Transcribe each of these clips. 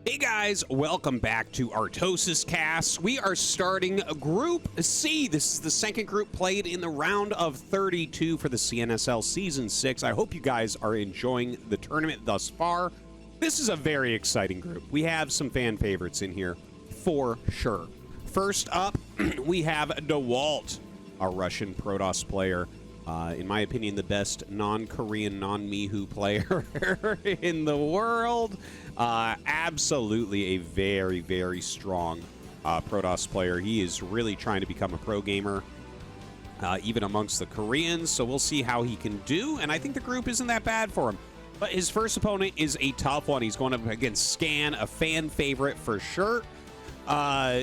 Hey guys, welcome back to ArtosisCasts. We are starting Group C. This is the second group played in the round of 32 for the CNSL Season 6. I hope you guys are enjoying the tournament thus far. This is a very exciting group. We have some fan favorites in here, for sure. First up, we have Dewalt, a Russian Protoss player. In my opinion, the best non-Korean, non-Mihu player in the world. Absolutely a very, very strong Protoss player. He is really trying to become a pro gamer, even amongst the Koreans, so we'll see how he can do, and I think the group isn't that bad for him. But his first opponent is a tough one. He's going up against Scan, a fan favorite for sure.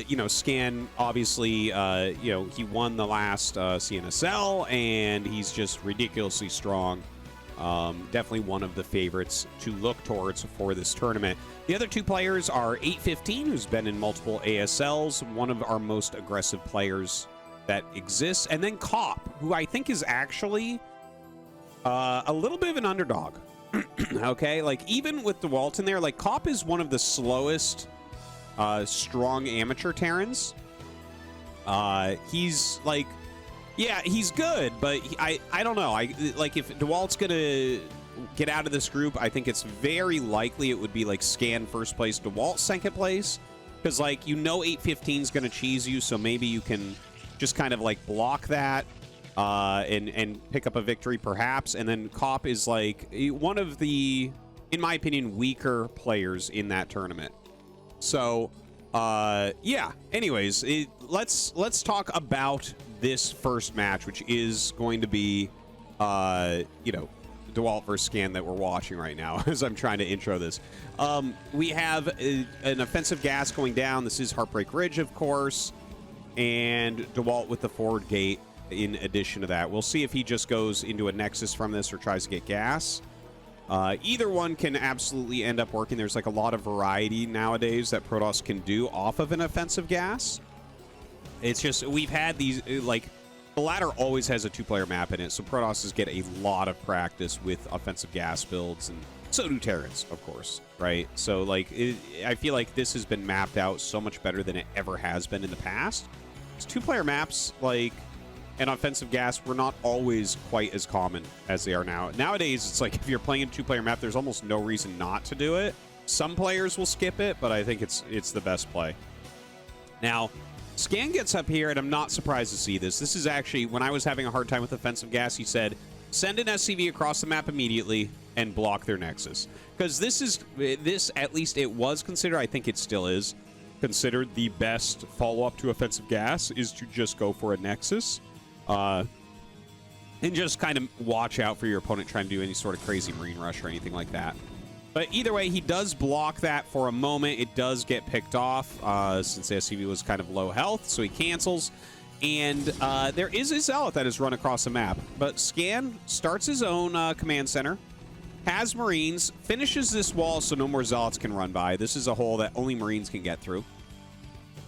You know, Scan, obviously, you know, he won the last CNSL, and he's just ridiculously strong. Definitely one of the favorites to look towards for this tournament. The other two players are 815, who's been in multiple ASLs, one of our most aggressive players that exists, and then Cop, who I think is actually a little bit of an underdog. Okay, like, even with Dewalt in there, like, Cop is one of the slowest strong amateur Terrans. He's like, yeah, he's good, but I don't know. Like, if Dewalt's gonna get out of this group, I think it's very likely it would be like Scan first place, Dewalt second place, because, like, you know 815 is gonna cheese you, so maybe you can just kind of like block that and pick up a victory perhaps. And then Cop is like one of the, in my opinion, weaker players in that tournament. So, yeah. Anyways, let's talk about this first match, which is going to be, you know, Dewalt versus Scan that we're watching right now as I'm trying to intro this. We have an offensive gas going down. This is Heartbreak Ridge, of course, and Dewalt with the forward gate in addition to that. We'll see if he just goes into a Nexus from this or tries to get gas. Either one can absolutely end up working. There's like a lot of variety nowadays that Protoss can do off of an offensive gas. It's just, we've had these, like, the ladder always has a two-player map in it, so Protosses get a lot of practice with offensive gas builds, and so do Terrans, of course, right? So, like, I feel like this has been mapped out so much better than it ever has been in the past. It's two-player maps, like, and offensive gas were not always quite as common as they are now. Nowadays, it's like if you're playing a two-player map, there's almost no reason not to do it. Some players will skip it, but I think it's the best play. Now, Scan gets up here, and I'm not surprised to see this. This is actually, when I was having a hard time with offensive gas, he said, send an SCV across the map immediately and block their Nexus. Because this, at least it was considered, I think it still is, considered the best follow-up to offensive gas is to just go for a Nexus. And just kind of watch out for your opponent trying to do any sort of crazy Marine rush or anything like that. But either way, he does block that for a moment. It does get picked off since the SCV was kind of low health, so he cancels. And there is a Zealot that is run across the map. But Scan starts his own command center, has Marines, finishes this wall so no more Zealots can run by. This is a hole that only Marines can get through.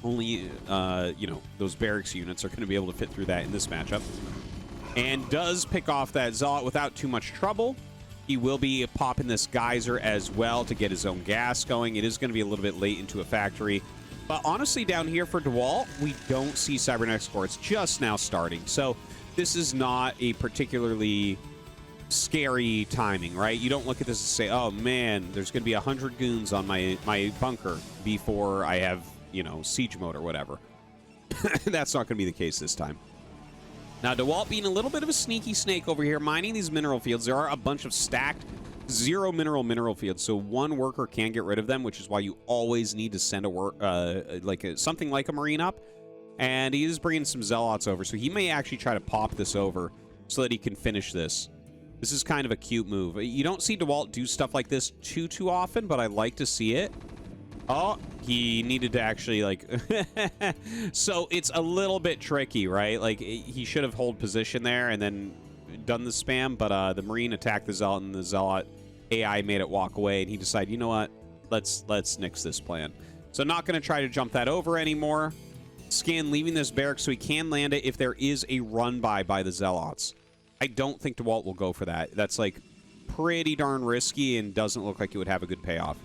Only, you know, those barracks units are going to be able to fit through that in this matchup. And does pick off that Zealot without too much trouble. He will be popping this Geyser as well to get his own gas going. It is going to be a little bit late into a factory. But honestly, down here for Dewalt, we don't see Cybernetics Core. It's just now starting. So this is not a particularly scary timing, right? You don't look at this and say, oh, man, there's going to be 100 goons on my bunker before I have, you know, siege mode or whatever. That's not going to be the case this time. Now, Dewalt being a little bit of a sneaky snake over here, mining these mineral fields. There are a bunch of stacked zero mineral fields, so one worker can get rid of them, which is why you always need to send something like a Marine up. And he is bringing some Zealots over, so he may actually try to pop this over so that he can finish this. This is kind of a cute move. You don't see Dewalt do stuff like this too often, but I like to see it. Oh, he needed to actually, like... So it's a little bit tricky, right? Like, he should have held position there and then done the spam, but the Marine attacked the Zealot, and the Zealot AI made it walk away, and he decided, you know what? Let's nix this plan. So not going to try to jump that over anymore. Scan leaving this barrack so he can land it if there is a run-by by the Zealots. I don't think Dewalt will go for that. That's, like, pretty darn risky and doesn't look like it would have a good payoff.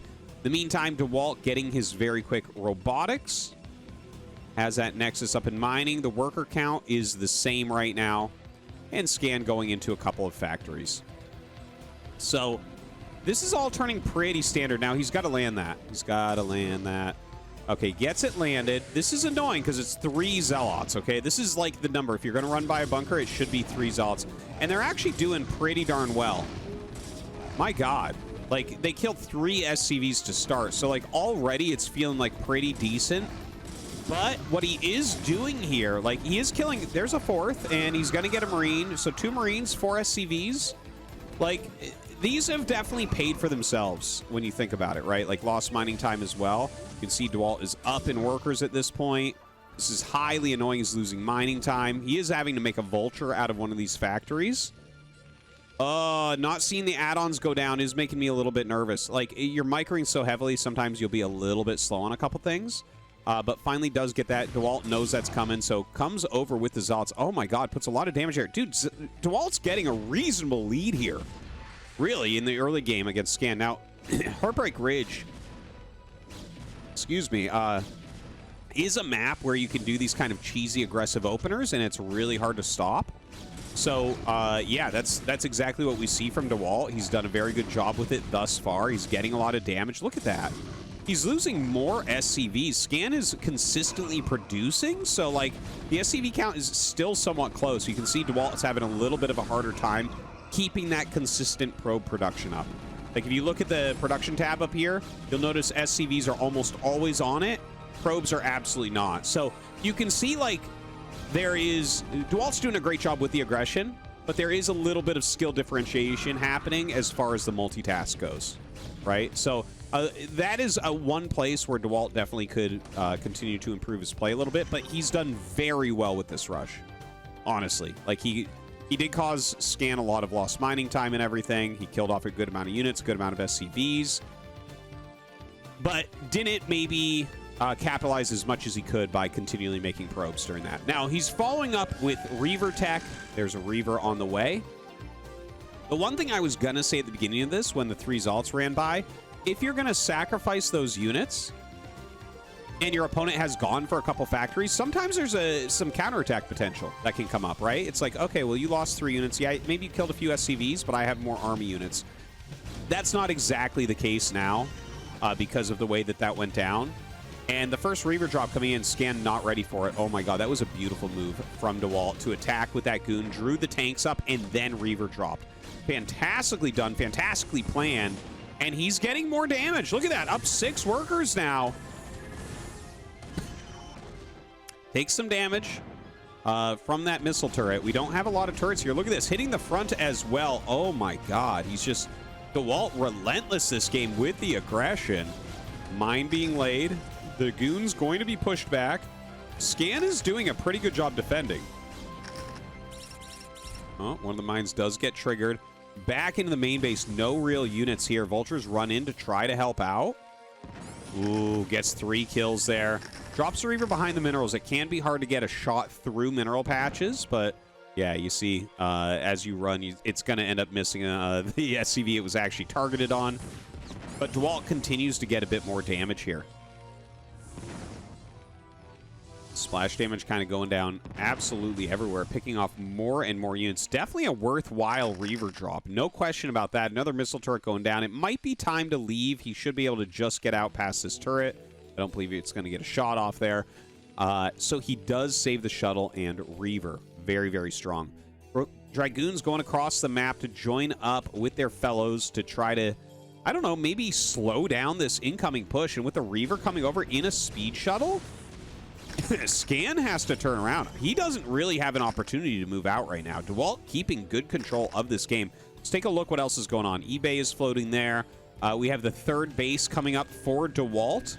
the meantime, Dewalt getting his very quick robotics. Has that Nexus up in mining. The worker count is the same right now. And Scan going into a couple of factories. So this is all turning pretty standard. Now he's got to land that. He's got to land that. Okay, gets it landed. This is annoying because it's 3 Zealots, okay? This is like the number. If you're going to run by a bunker, it should be 3 Zealots. And they're actually doing pretty darn well. My God. Like, they killed 3 SCVs to start. So, like, already it's feeling, like, pretty decent. But what he is doing here, like, he is killing... There's a 4th, and he's going to get a Marine. So 2 Marines, 4 SCVs. Like... These have definitely paid for themselves when you think about it, right? Like lost mining time as well. You can see Dewalt is up in workers at this point. This is highly annoying. He's losing mining time. He is having to make a vulture out of one of these factories. Not seeing the add-ons go down is making me a little bit nervous. Like, you're microing so heavily, sometimes you'll be a little bit slow on a couple things. But finally does get that. Dewalt knows that's coming, so comes over with the Zealots. Oh my God, puts a lot of damage here. Dude, Dewalt's getting a reasonable lead here. Really, in the early game against Scan. Now, Heartbreak Ridge, excuse me, is a map where you can do these kind of cheesy, aggressive openers, and it's really hard to stop. So, yeah, that's exactly what we see from Dewalt. He's done a very good job with it thus far. He's getting a lot of damage. Look at that. He's losing more SCVs. Scan is consistently producing, so, like, the SCV count is still somewhat close. You can see Dewalt is having a little bit of a harder time keeping that consistent probe production up. Like, if you look at the production tab up here, you'll notice SCVs are almost always on it. Probes are absolutely not. So you can see, like, there is... Dewalt's doing a great job with the aggression, but there is a little bit of skill differentiation happening as far as the multitask goes, right? So that is one place where Dewalt definitely could continue to improve his play a little bit, but he's done very well with this rush, honestly. Like, he did cause Scan a lot of lost mining time and everything. He killed off a good amount of units, a good amount of SCVs, but didn't maybe capitalize as much as he could by continually making probes during that. Now, he's following up with Reaver tech. There's a Reaver on the way. The one thing I was going to say at the beginning of this, when the 3 Zealots ran by, if you're going to sacrifice those units and your opponent has gone for a couple factories, sometimes there's some counterattack potential that can come up, right? It's like, okay, well, you lost 3 units. Yeah, maybe you killed a few SCVs, but I have more army units. That's not exactly the case now because of the way that went down. And the first Reaver drop coming in, Scan not ready for it. Oh my God, that was a beautiful move from Dewalt to attack with that goon, drew the tanks up, and then Reaver dropped. Fantastically done, fantastically planned, and he's getting more damage. Look at that, up 6 workers now. Takes some damage from that missile turret. We don't have a lot of turrets here. Look at this, hitting the front as well. Oh my God, he's just... Dewalt relentless this game with the aggression. Mine being laid. The goon's going to be pushed back. Scan is doing a pretty good job defending. Oh, one of the mines does get triggered. Back into the main base. No real units here. Vultures run in to try to help out. Ooh, gets 3 kills there. Drops a Reaver behind the minerals. It can be hard to get a shot through mineral patches, but yeah, you see, as you run, it's going to end up missing the SCV it was actually targeted on. But Dewalt continues to get a bit more damage here. Splash damage kind of going down absolutely everywhere, picking off more and more units. Definitely a worthwhile Reaver drop. No question about that. Another missile turret going down. It might be time to leave. He should be able to just get out past this turret. I don't believe it's going to get a shot off there. So he does save the shuttle and Reaver. Very, very strong. Dragoons going across the map to join up with their fellows to try to, I don't know, maybe slow down this incoming push. And with the Reaver coming over in a speed shuttle, Scan has to turn around. He doesn't really have an opportunity to move out right now. Dewalt keeping good control of this game. Let's take a look what else is going on. eBay is floating there. We have the 3rd base coming up for Dewalt.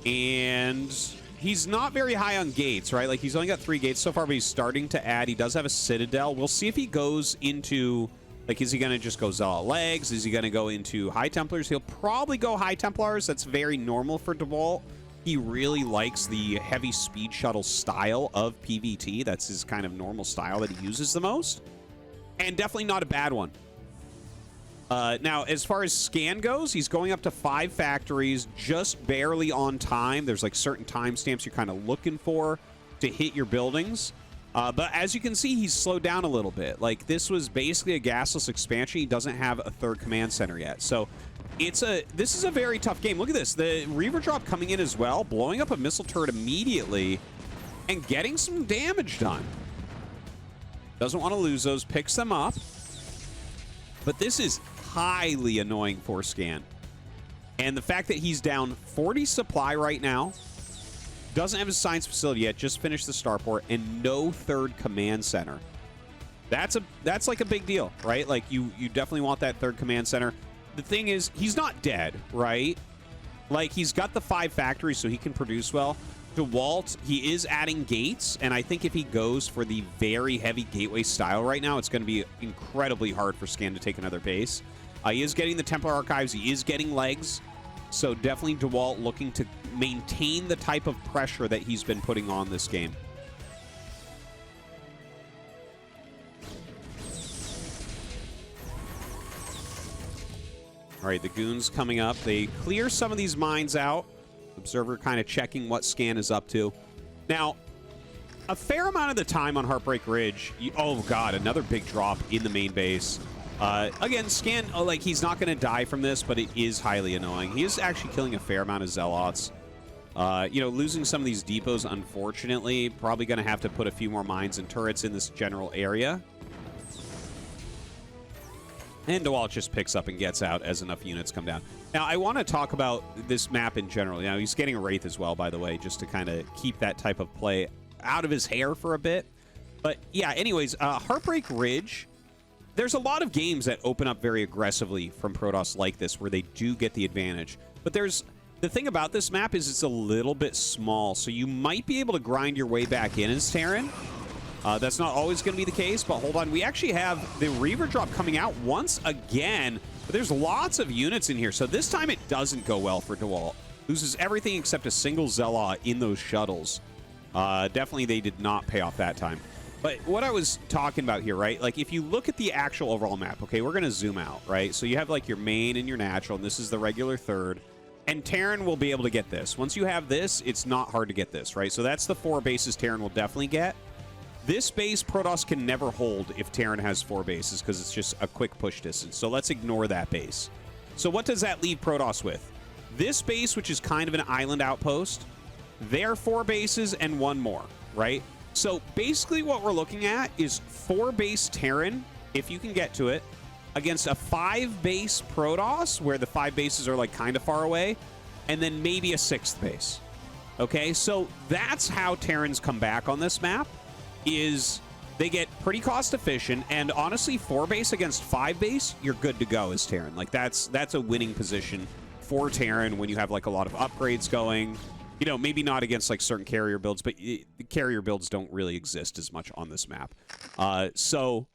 And he's not very high on gates, right? Like, he's only got 3 gates so far, but he's starting to add. He does have a Citadel. We'll see if he goes into... Like, is he going to just go Zealot Legs? Is he going to go into High Templars? He'll probably go High Templars. That's very normal for Dewalt. He really likes the heavy speed shuttle style of PvT. That's his kind of normal style that he uses the most. And definitely not a bad one. Now, as far as scan goes, he's going up to 5 factories, just barely on time. There's like certain timestamps you're kind of looking for to hit your buildings. But as you can see, he's slowed down a little bit. Like, this was basically a gasless expansion. He doesn't have a 3rd command center yet. So this is a very tough game. Look at this. The Reaver drop coming in as well, blowing up a missile turret immediately and getting some damage done. Doesn't want to lose those, picks them up. But this is highly annoying for Scan. And the fact that he's down 40 supply right now, doesn't have his science facility yet, just finished the starport, and no 3rd command center. That's like a big deal, right? Like, you definitely want that 3rd command center. The thing is, he's not dead, right? Like, he's got the 5 factories, so he can produce well. Dewalt, he is adding gates, and I think if he goes for the very heavy gateway style right now, it's going to be incredibly hard for Scan to take another base. He is getting the Templar Archives. He is getting legs. So definitely Dewalt looking to maintain the type of pressure that he's been putting on this game. All right, the goons coming up. They clear some of these mines out. Observer kind of checking what Scan is up to. Now, a fair amount of the time on Heartbreak Ridge, oh god, another big drop in the main base. Again, Scan, like, he's not going to die from this, but it is highly annoying. He is actually killing a fair amount of Zealots. You know, losing some of these depots, unfortunately. Probably going to have to put a few more mines and turrets in this general area. And Dewalt just picks up and gets out as enough units come down. Now, I want to talk about this map in general. You know, he's getting a Wraith as well, by the way, just to kind of keep that type of play out of his hair for a bit. But, yeah, anyways, Heartbreak Ridge, there's a lot of games that open up very aggressively from Protoss like this, where they do get the advantage. But the thing about this map is it's a little bit small, so you might be able to grind your way back in as Terran. That's not always going to be the case, but hold on. We actually have the Reaver drop coming out once again. But there's lots of units in here, so this time it doesn't go well for Dewalt. Loses everything except a single Zealot in those shuttles. Definitely they did not pay off that time. But what I was talking about here, right? Like, if you look at the actual overall map, okay, we're going to zoom out, right? So you have, like, your main and your natural, and this is the regular 3rd. And Terran will be able to get this. Once you have this, it's not hard to get this, right? So that's the 4 bases Terran will definitely get. This base, Protoss can never hold if Terran has 4 bases, because it's just a quick push distance. So let's ignore that base. So what does that leave Protoss with? This base, which is kind of an island outpost, their 4 bases and 1 more, right? So basically what we're looking at is 4 base Terran, if you can get to it, against a 5 base Protoss, where the 5 bases are like kind of far away, and then maybe a 6th base. Okay, so that's how Terrans come back on this map. Is they get pretty cost efficient, and honestly, 4 base against 5 base, you're good to go as Terran. Like, that's a winning position for Terran when you have like a lot of upgrades going. You know, maybe not against like certain carrier builds, but the carrier builds don't really exist as much on this map. So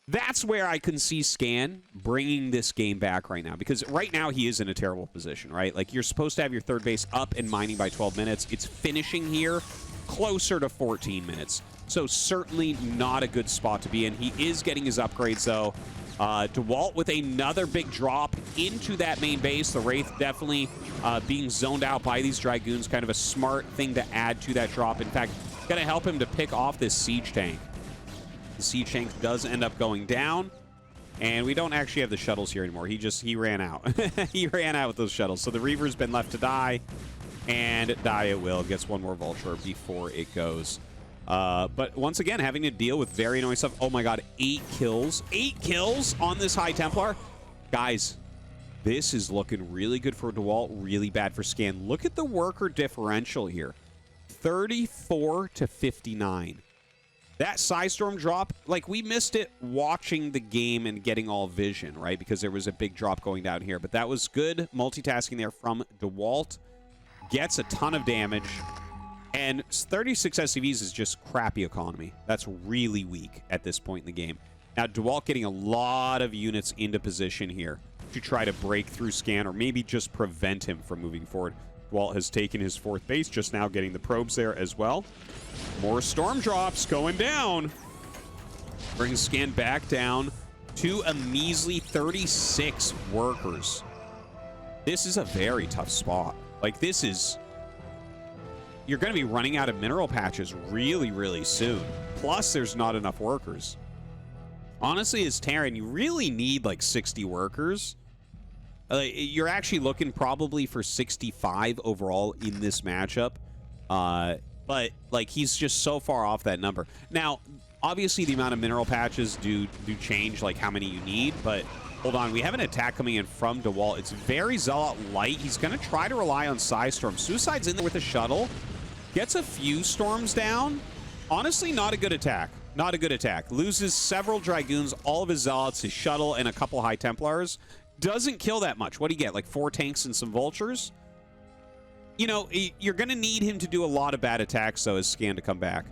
that's where I can see Scan bringing this game back right now, because right now he is in a terrible position, right? Like, you're supposed to have your 3rd base up and mining by 12 minutes. It's finishing here closer to 14 minutes. So certainly not a good spot to be in. He is getting his upgrades, though. Dewalt with another big drop into that main base. The Wraith definitely being zoned out by these Dragoons. Kind of a smart thing to add to that drop. In fact, going to help him to pick off this siege tank. The siege tank does end up going down. And we don't actually have the shuttles here anymore. He ran out. He ran out with those shuttles. So the Reaver's been left to die. And die it will. Gets 1 more Vulture before it goes. But once again, having to deal with very annoying stuff. Oh my god, 8 kills. 8 kills on this High Templar. Guys, this is looking really good for Dewalt, really bad for Scan. Look at the worker differential here. 34 to 59. That Psystorm drop, like, we missed it watching the game and getting all vision, right? Because there was a big drop going down here. But that was good multitasking there from Dewalt. Gets a ton of damage. And 36 SCVs is just crappy economy. That's really weak at this point in the game. Now, Dewalt getting a lot of units into position here to try to break through Scan, or maybe just prevent him from moving forward. Dewalt has taken his 4th base, just now getting the probes there as well. More storm drops going down. Brings Scan back down to a measly 36 workers. This is a very tough spot. Like, this is... You're going to be running out of mineral patches really, really soon. Plus, there's not enough workers. Honestly, as Terran, you really need, like, 60 workers. You're actually looking probably for 65 overall in this matchup. But, like, he's just so far off that number. Now, obviously, the amount of mineral patches do change, like, how many you need. But, hold on. We have an attack coming in from Dewalt. It's very Zealot light. He's going to try to rely on Psystorm. Suicide's in there with a shuttle. Gets a few storms down. Honestly, not a good attack. Not a good attack. Loses several Dragoons, all of his Zealots, his shuttle, and a couple High Templars. Doesn't kill that much. What do you get? Like 4 tanks and some Vultures? You know, you're going to need him to do a lot of bad attacks, though, as Scan to come back.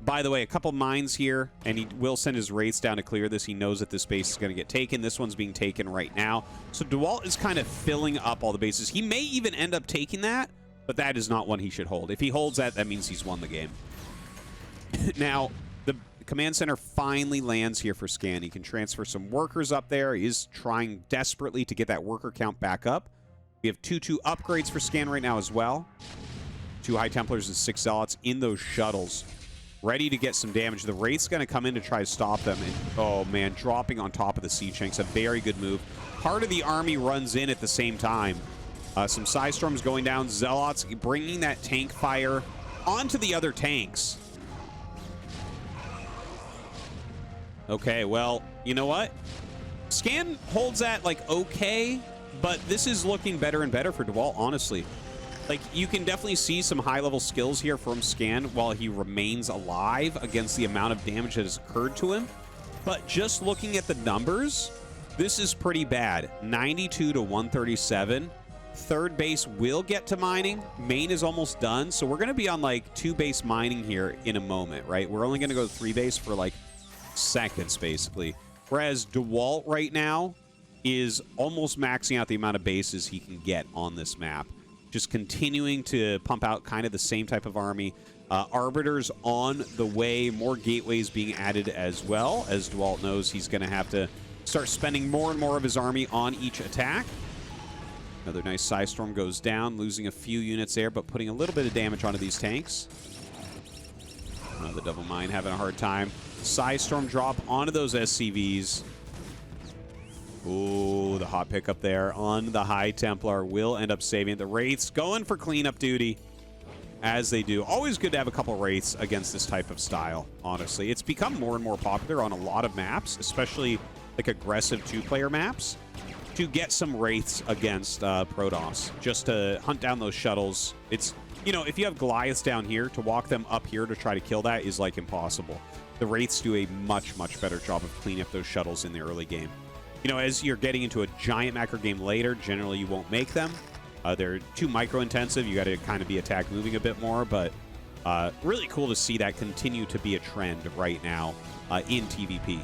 By the way, a couple mines here, and he will send his Wraiths down to clear this. He knows that this base is going to get taken. This one's being taken right now. So Dewalt is kind of filling up all the bases. He may even end up taking that, but that is not one he should hold. If he holds that, that means he's won the game. Now, the command center finally lands here for Scan. He can transfer some workers up there. He is trying desperately to get that worker count back up. We have 2-2 upgrades for Scan right now as well. 2 High Templars and 6 Zealots in those shuttles, ready to get some damage. The Wraith's going to come in to try to stop them. And, oh, man, dropping on top of the Siege Tanks. A very good move. Part of the army runs in at the same time. Some Psystorms going down. Zealots bringing that tank fire onto the other tanks. Okay, well, you know what? Scan holds that, like, okay, but this is looking better and better for Dewalt, honestly. Like, you can definitely see some high-level skills here from Scan while he remains alive against the amount of damage that has occurred to him. But just looking at the numbers, this is pretty bad. 92 to 137. Third base will get to mining. Main is almost done, so we're going to be on, like, 2 base mining here in a moment, right? We're only going to go 3 base for, like, seconds, basically. Whereas Dewalt right now is almost maxing out the amount of bases he can get on this map. Just continuing to pump out kind of the same type of army. Arbiters on the way. More gateways being added as well. As Dewalt knows, he's going to have to start spending more and more of his army on each attack. Another nice Psystorm goes down, losing a few units there, but putting a little bit of damage onto these tanks. The double mine having a hard time. Psystorm drop onto those SCVs. Ooh, the hot pickup there on the High Templar will end up saving it. The Wraiths going for cleanup duty, as they do. Always good to have a couple Wraiths against this type of style, honestly. It's become more and more popular on a lot of maps, especially like aggressive 2-player maps, to get some Wraiths against Protoss, just to hunt down those shuttles. It's, you know, if you have Goliaths down here, to walk them up here to try to kill that is, like, impossible. The Wraiths do a much, much better job of cleaning up those shuttles in the early game. You know, as you're getting into a giant macro game later, generally you won't make them. They're too micro-intensive. You got to kind of be attack moving a bit more, but really cool to see that continue to be a trend right now in TVP.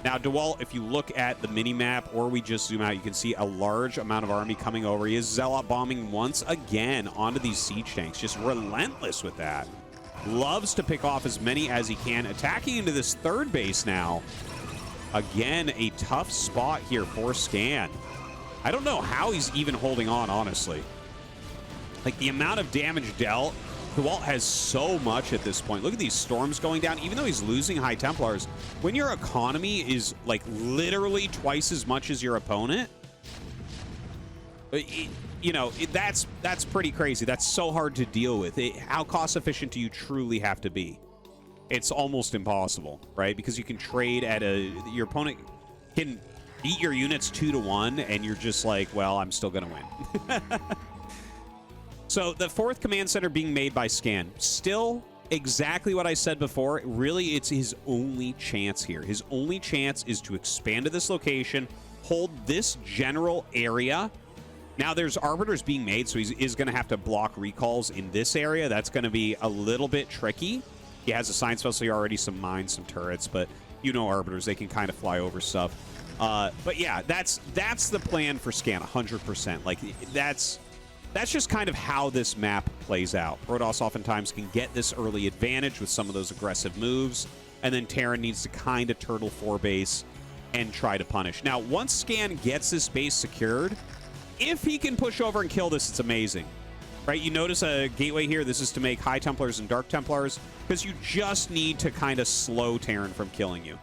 Now, Dewalt, if you look at the mini-map, or we just zoom out, you can see a large amount of army coming over. He is Zealot bombing once again onto these siege tanks. Just relentless with that. Loves to pick off as many as he can. Attacking into this third base now. Again, a tough spot here for Scan. I don't know how he's even holding on, honestly. Like, the amount of damage dealt, Dewalt has so much at this point. Look at these storms going down. Even though he's losing High Templars, when your economy is, like, literally twice as much as your opponent, you know, that's pretty crazy. That's so hard to deal with. How cost efficient do you truly have to be? It's almost impossible, right? Because you can trade at your opponent can beat your units 2-1, and you're just like, well, I'm still going to win. So the 4th command center being made by Scan. Still exactly what I said before. Really, it's his only chance here. His only chance is to expand to this location, hold this general area. Now, there's Arbiters being made, so he is going to have to block recalls in this area. That's going to be a little bit tricky. He has a science vessel, already some mines, some turrets, but you know Arbiters, they can kind of fly over stuff. But yeah, that's the plan for Scan, 100%. Like, that's just kind of how this map plays out. Protoss oftentimes can get this early advantage with some of those aggressive moves, and then Terran needs to kind of turtle 4 base and try to punish. Now, once Scan gets this base secured, if he can push over and kill this, it's amazing. Right? You notice a gateway here. This is to make High Templars and Dark Templars, because you just need to kind of slow Terran from killing you.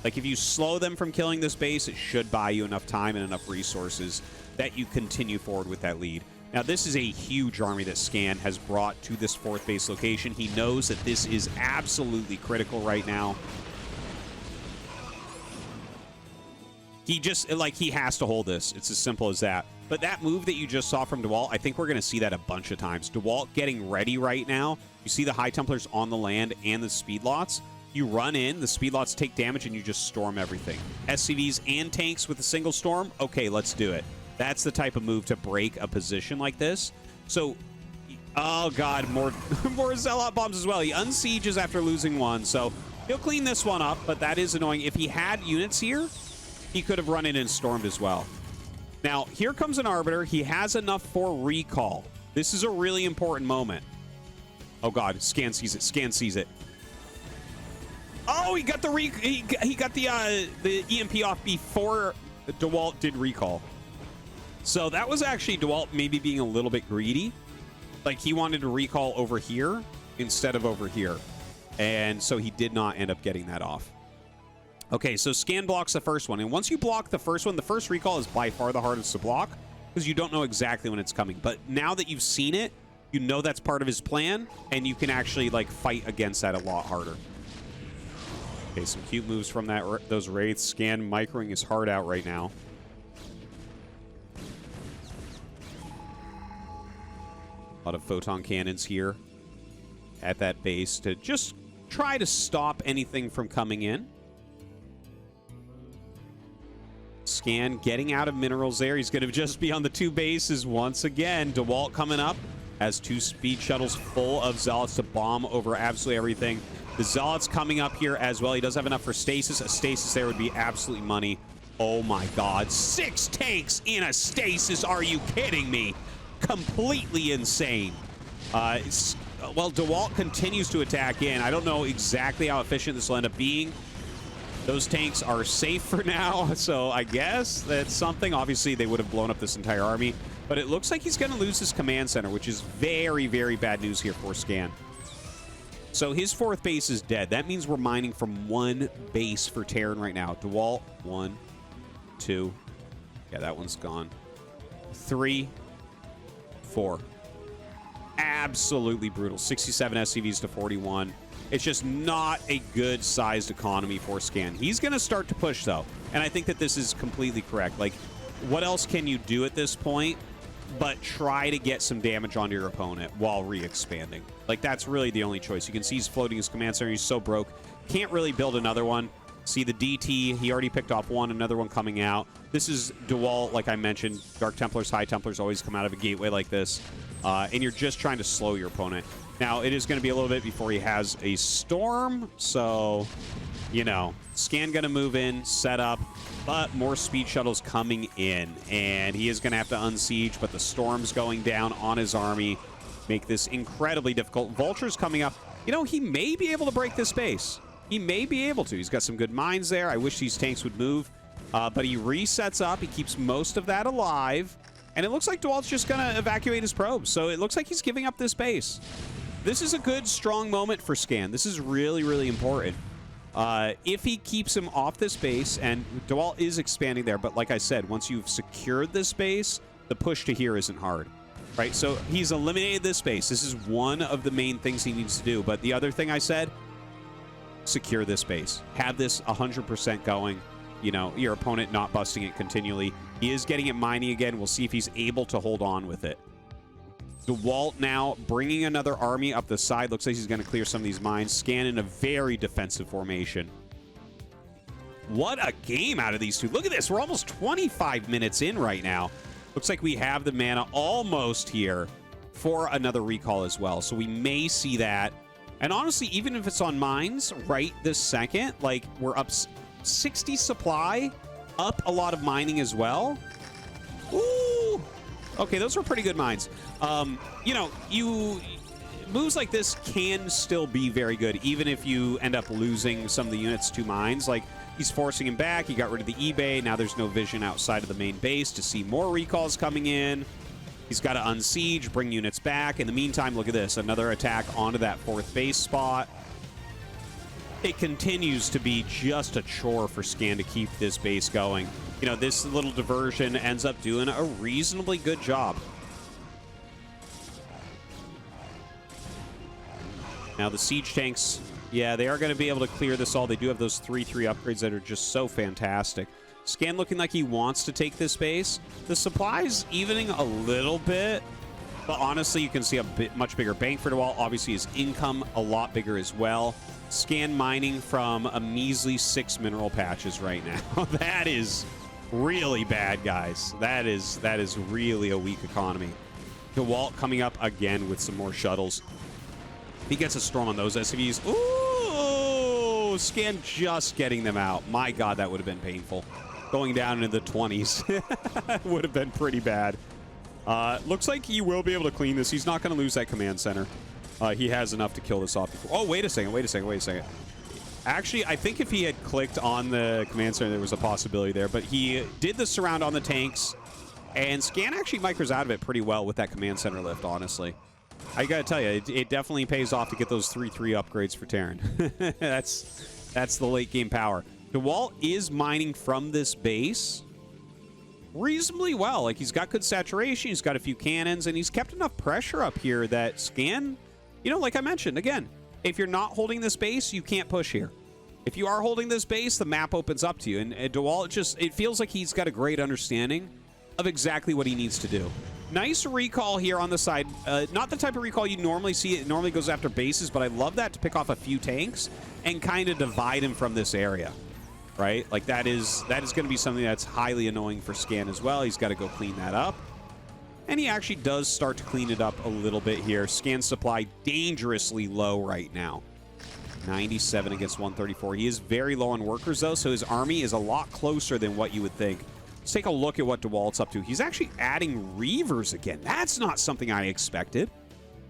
Like, if you slow them from killing this base, it should buy you enough time and enough resources that you continue forward with that lead. Now, this is a huge army that Scan has brought to this 4th base location. He knows that this is absolutely critical right now. He just, like, he has to hold this. It's as simple as that. But that move that you just saw from Dewalt, I think we're going to see that a bunch of times. Dewalt getting ready right now. You see the High Templars on the land and the speed lots. You run in, the speed lots take damage, and you just storm everything. SCVs and tanks with a single storm? Okay, let's do it. That's the type of move to break a position like this. So, oh god, more Zealot bombs as well. He unsieges after losing one, so he'll clean this one up, but that is annoying. If he had units here, he could have run in and stormed as well. Now, here comes an Arbiter. He has enough for recall. This is a really important moment. Oh god, Scan sees it. Scan sees it. Oh, he got the he got the EMP off before Dewalt did recall. So that was actually Dewalt maybe being a little bit greedy. Like, he wanted to recall over here instead of over here. And so he did not end up getting that off. Okay, so Scan blocks the first one. And once you block the first one, the first recall is by far the hardest to block because you don't know exactly when it's coming. But now that you've seen it, you know that's part of his plan, and you can actually, like, fight against that a lot harder. Okay, some cute moves from those Wraiths. Scan microing his heart out right now. A lot of photon cannons here at that base to just try to stop anything from coming in. Scan getting out of minerals there. He's going to just be on the 2 bases once again. Dewalt coming up. Has 2 speed shuttles full of Zealots to bomb over absolutely everything. The Zealots coming up here as well. He does have enough for stasis. A stasis there would be absolutely money. Oh my god. 6 tanks in a stasis. Are you kidding me? Completely insane. Well, Dewalt continues to attack in. I don't know exactly how efficient this will end up being. Those tanks are safe for now, so I guess that's something. Obviously, they would have blown up this entire army, but it looks like he's going to lose his command center, which is very, very bad news here for Scan. So his 4th base is dead. That means we're mining from 1 base for Terran right now. Dewalt, 1, 2. Yeah, that one's gone. 3, 4. Absolutely brutal. 67 SCVs to 41. It's just not a good sized economy for Scan. He's going to start to push, though. And I think that this is completely correct. Like, what else can you do at this point but try to get some damage onto your opponent while re-expanding? Like, that's really the only choice. You can see he's floating his command center. He's so broke. Can't really build another one. See the DT. He already picked off one. Another one coming out. This is Dewalt, like I mentioned. Dark Templars, High Templars always come out of a gateway like this. And you're just trying to slow your opponent. Now, it is going to be a little bit before he has a storm, so, you know, Scan going to move in, set up, but more speed shuttles coming in, and he is going to have to unsiege, but the storm's going down on his army, make this incredibly difficult. Vulture's coming up. You know, he may be able to break this base. He may be able to. He's got some good mines there. I wish these tanks would move, but he resets up. He keeps most of that alive, and it looks like Dewalt's just going to evacuate his probes, so it looks like he's giving up this base. This is a good, strong moment for Scan. This is really, really important. If he keeps him off this base, and Dewalt is expanding there, but like I said, once you've secured this base, the push to here isn't hard, right? So he's eliminated this base. This is one of the main things he needs to do. But the other thing I said, secure this base. Have this 100% going. You know, your opponent not busting it continually. He is getting it mining again. We'll see if he's able to hold on with it. Dewalt now bringing another army up the side. Looks like he's going to clear some of these mines. Scan in a very defensive formation. What a game out of these two. Look at this. We're almost 25 minutes in right now. Looks like we have the mana almost here for another recall as well. So we may see that. And honestly, even if it's on mines right this second, like, we're up 60 supply, up a lot of mining as well. Ooh. Okay, those were pretty good mines. You know, moves like this can still be very good, even if you end up losing some of the units to mines. Like, He's forcing him back. He got rid of the eBay. Now there's no vision outside of the main base to see more recalls coming in. He's got to unsiege, bring units back. In the meantime, look at this. Another attack onto that 4th base spot. It continues to be just a chore for Scan to keep this base going. You know, this little diversion ends up doing a reasonably good job. Now the siege tanks, yeah, they are going to be able to clear this all. They do have those 3/3 upgrades that are just so fantastic. Scan looking like he wants to take this base. The supply's evening a little bit, but honestly, you can see a much bigger bank for Dewalt. Obviously, his income a lot bigger as well. Scan mining from a measly 6 mineral patches right now. That is really bad, guys. That is really a weak economy. Dewalt coming up again with some more shuttles. He gets a storm on those SCVs. Ooh, Scan just getting them out. My God, that would have been painful. Going down into the 20s would have been pretty bad. Looks like he will be able to clean this. He's not going to lose that command center. He has enough to kill this off before. Oh, wait a second. Actually, I think if he had clicked on the command center, there was a possibility there. But he did the surround on the tanks. And Scan actually micros out of it pretty well with that command center lift, honestly. I gotta tell you, it definitely pays off to get those 3/3 upgrades for Terran. That's the late game power. Dewalt is mining from this base reasonably well. Like, he's got good saturation, he's got a few cannons, and he's kept enough pressure up here that Scan, you know, like I mentioned, again, if you're not holding this base, you can't push here. If you are holding this base, the map opens up to you. And Dewalt it feels like he's got a great understanding of exactly what he needs to do. Nice recall here on the side. Not the type of recall you normally see. It normally goes after bases, but I love that to pick off a few tanks and kind of divide him from this area, right? Like, that is going to be something that's highly annoying for Scan as well. He's got to go clean that up. And he actually does start to clean it up a little bit here. Scan supply dangerously low right now. 97 against 134. He is very low on workers, though, so his army is a lot closer than what you would think. Let's take a look at what Dewalt's up to. He's actually adding Reavers again. That's not something I expected.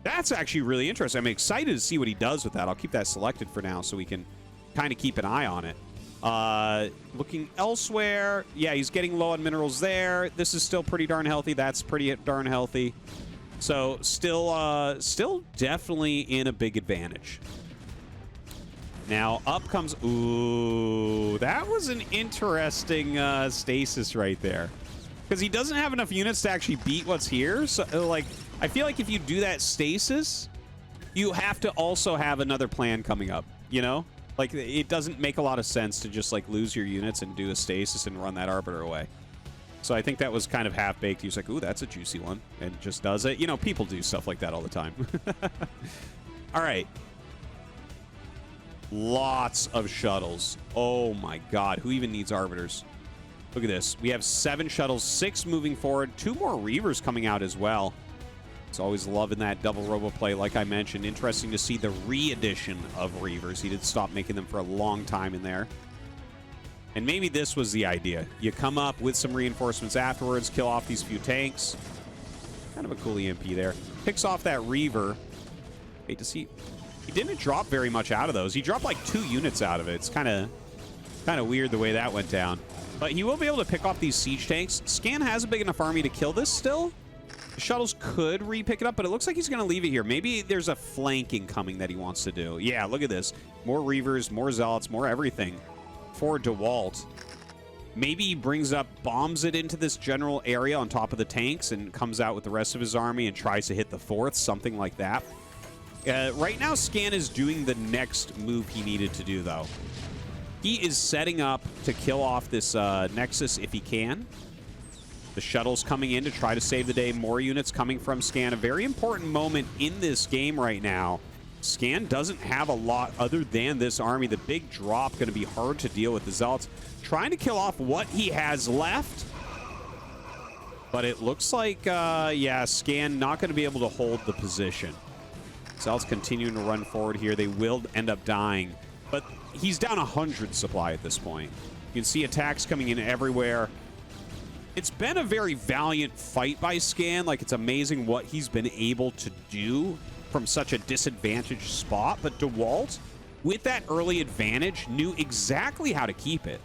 That's actually really interesting. I'm excited to see what he does with that. I'll keep that selected for now so we can kind of keep an eye on it. Looking elsewhere. Yeah, he's getting low on minerals there. This is still pretty darn healthy. That's pretty darn healthy. So still definitely in a big advantage. Now, up comes... Ooh, that was an interesting stasis right there. Because he doesn't have enough units to actually beat what's here. So, like, I feel like if you do that stasis, you have to also have another plan coming up, you know? Like, it doesn't make a lot of sense to just, like, lose your units and do a stasis and run that Arbiter away. So I think that was kind of half-baked. He was like, ooh, that's a juicy one. And just does it. You know, people do stuff like that all the time. All right. Lots of shuttles. Oh my God. Who even needs Arbiters? Look at this. We have 7 shuttles, 6 moving forward, 2 more Reavers coming out as well. It's always loving that double robo play, like I mentioned. Interesting to see the re-edition of Reavers. He did stop making them for a long time in there. And maybe this was the idea. You come up with some reinforcements afterwards, kill off these few tanks. Kind of a cool EMP there. Picks off that Reaver. Hate to see... He didn't drop very much out of those. He dropped like 2 units out of it. It's kind of weird the way that went down. But he will be able to pick off these siege tanks. Scan has a big enough army to kill this still. The shuttles could re-pick it up, but it looks like he's going to leave it here. Maybe there's a flanking coming that he wants to do. Yeah, look at this. More Reavers, more Zealots, more everything for Dewalt. Maybe he brings up, bombs it into this general area on top of the tanks and comes out with the rest of his army and tries to hit the 4th, something like that. Right now, Scan is doing the next move he needed to do, though. He is setting up to kill off this Nexus if he can. The shuttle's coming in to try to save the day. More units coming from Scan. A very important moment in this game right now. Scan doesn't have a lot other than this army. The big drop going to be hard to deal with. The Zealots trying to kill off what he has left. But it looks like, yeah, Scan not going to be able to hold the position. Zealots continuing to run forward here. They will end up dying. But he's down 100 supply at this point. You can see attacks coming in everywhere. It's been a very valiant fight by Scan. Like, it's amazing what he's been able to do from such a disadvantaged spot. But Dewalt with that early advantage, knew exactly how to keep it.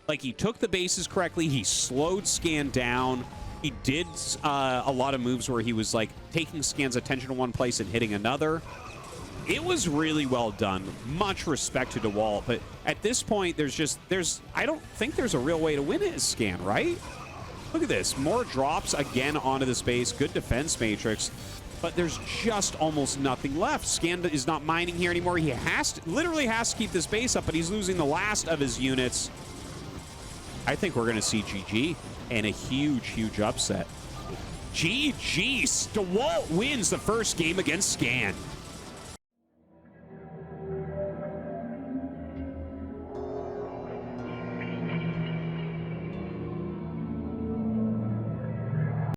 Like, he took the bases correctly. He slowed Scan down. He did a lot of moves where he was, like, taking Scan's attention to one place and hitting another. It was really well done. Much respect to Dewalt. But at this point, I don't think there's a real way to win it as Scan, right? Look at this. More drops again onto the space. Good defense matrix. But there's just almost nothing left. Scan is not mining here anymore. He literally has to keep this base up, but he's losing the last of his units. I think we're going to see GG and a huge, huge upset. GG. Dewalt wins the first game against Scan.